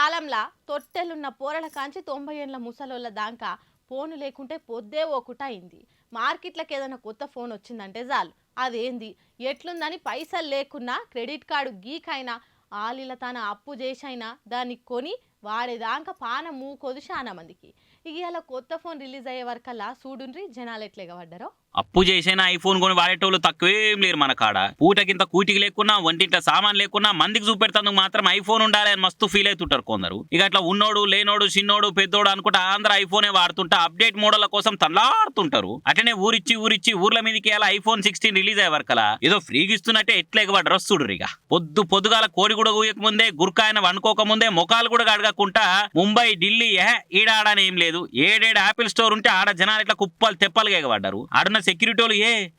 కాలంలో తొట్టెలున్న పోరల కాంచి 90 ఏండ్ల ముసలోళ్ళ దాకా ఫోన్ లేకుంటే పొద్దే ఓకుట అయింది. మార్కెట్లకు ఏదైనా కొత్త ఫోన్ వచ్చిందంటే చాలు అదేంది ఎట్లుందని పైసలు లేకున్నా క్రెడిట్ కార్డు గీకైనా ఆలిల తన అప్పు చేసైనా దాన్ని కొని వాడేదాకా పానం మూకోదు చాలా మందికి. ఇక ఇలా కొత్త ఫోన్ రిలీజ్ అయ్యే వరకల్లా చూడుండ్రి జనాలు ఎట్లేగా పడ్డారో. అప్పు చేసైనా ఐఫోన్ కొని వాడేటోళ్ళు తక్కువేం లేరు మన కాడ. పూటకింత కూటికి లేకున్నా వంటింట్లో సామాన్ లేకున్నా మందికి చూపెడతానికి మాత్రం ఐఫోన్ ఉండాలి అని మస్తు ఫీల్ అవుతుంటారు కొందరు. ఇక అట్లా ఉన్నోడు లేనోడు చిన్నోడు పెద్దోడు అనుకుంటా అందరూ ఐఫోనే వాడుతుంటా అప్డేట్ మోడల్ కోసం తల్లాడుతుంటారు. అట్లనే ఊరిచ్చి ఊర్ల మీదకి అలా ఐఫోన్ 16 రిలీజ్ అయ్యే వరకలా ఏదో ఫ్రీగా ఇస్తున్నట్టే ఎట్లా ఎగబడ్డరో చూడురు. ఇక పొద్దుగాల కోడి కూడా కూయక ముందే గుర్కాయన వనుకోక ముందే ముఖాలు కూడా అడగకుండా ముంబై ఢిల్లీ ఈడాడని ఏం లేదు ఏడేడు ఆపిల్ స్టోర్ ఉంటే ఆడ జనాలు ఇట్లా కుప్పలు తెప్పలుగా ఎగబడ్డారు. ఆడున్న సెక్యూరిటీ వాళ్ళు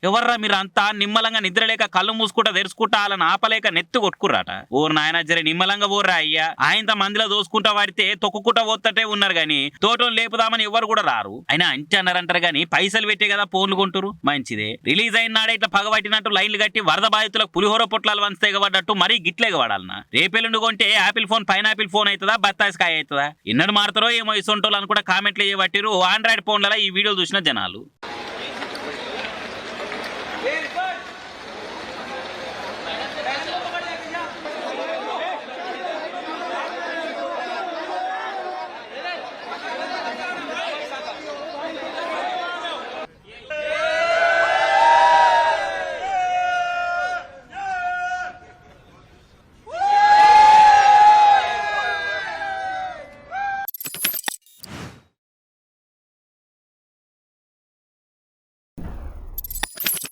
ఎవర్రా మీరు అంతా నిమ్మలంగా నిద్రలేక కళ్ళు మూసుకుంటా తెరుచుకుంటా అలా ఆపలేక నెత్తు కొట్టుకుర్రాట. ఓరు నాయన జరే నిమ్మలంగా పోర్రా అయ్యా, ఆయనత మందిలో దోసుకుంటా వాడితే తొక్కుకుంటా పోతటే ఉన్నారు గాని తోటలు లేపుదామని ఎవరు కూడా రారు. అయినా అంతే అన్నారంటారు గాని పైసలు పెట్టే కదా ఫోన్లు కొంటారు. మంచిదే, రిలీజ్ అయిన నాడే ఇట్లా పగబట్టినట్టు లైన్లు కట్టి వరద బాధితులకు పులిహోర పొట్లాలు వంచితే ఎగబడ్డట్టు మరీ గిట్లేగా వాడాలన్నా. రేపెల్లుండి కొంటే ఆపిల్ ఫోన్ పైనాపిల్ ఫోన్ అవుతుందా బత్తాయిస్కాయ అవుతుందా? ఎన్నడు మారుతారో ఏమో ఇసొంటోళ్ళు అని కూడా కామెంట్లు చేయబట్టిరు ఆండ్రాయిడ్ ఫోన్లలో ఈ వీడియోలు చూసిన జనాలు.